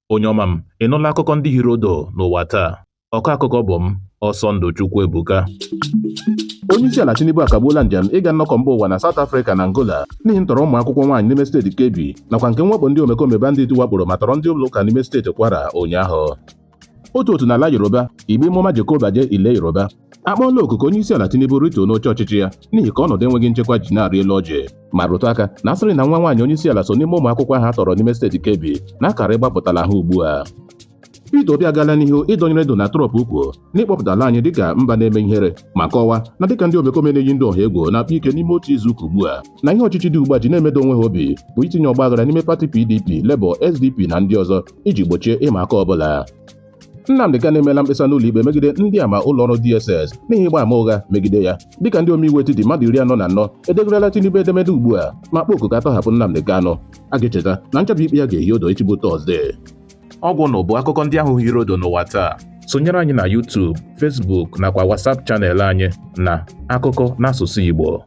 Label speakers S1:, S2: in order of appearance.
S1: Onye ọma m, ị nụla akụkọ ndị hiri odo n'ụwa taa? Ọkọ akụkọ bụ m, Ọsọndụ Chukwuebuka.
S2: Onyeisiala Tinubu akagbuola njem ịga nnọkọ mba ụwa na South Africa na Angola n'ihi ntọrọ ụmụ akwụkwọ nwaanyị n'ime steeti Kebbi nakwa nke mwakpo ndị omekome bandit wakporo ma tọrọ ndị ụlọụka n'ime steeti Kwara ụnyaahụ. Otu n'ala Yoruba, Igbo Imoma Jekobaje Ile Yoruba, akpọọla oku ka Onyeisiala Tinubu rituo n'oche ọchịchị ya n'ihi ka ọnọdụ enweghị nchekwa ji na-arị elu ọjị ma rụtụ aka na asịrị na nwa nwaanyị onyeisiala so n'ime ụmụ akwụkwọ ahụ a tọrọ n'ime steeti Kebbi na akara ịgbapụtala ha ugbu a. Peter Obi agala n'ihu ịdọnyere Donald Trump ukwu n'ịkpọpụtala anyị dịka mba na-eme ihere ma kọwaa na dịka ndị omekome na-eyi ndị ọha egwu na-akpa ike n'ime otu izu ụka ugbu a na ihe ọchịchị dị ugbu a ji na-emedo onwe ha obi bụ itinye ọgbaghara n'ime pati PDP, Labour, SDP na ndị ọzọ iji gbochie ịma aka ọbụla. Nnamdi Kanu emeela mkpesa n'ụlọ ikpe megide ndị ama ụlọọrụ DSS n'ihi ịgba ama ụgha megide ya dịka ndị omeiwu etiti mmadụ 44 edegarala Tinubu edemede ugbu a ma kpọọ oku ka atọhapụ Nnamdi Kanu. A ga-echeta na nchabi ikpe ya ga-ehi odo echi bụ Tọzdee.
S1: Ọgwụ na ụbụ akụkọ ndị ahụ hiri odo n'ụwa taa. Sonyere anyị na YouTube, Facebook nakwa WhatsApp chanel anyị na Akụkọ n'asụsụ Igbo.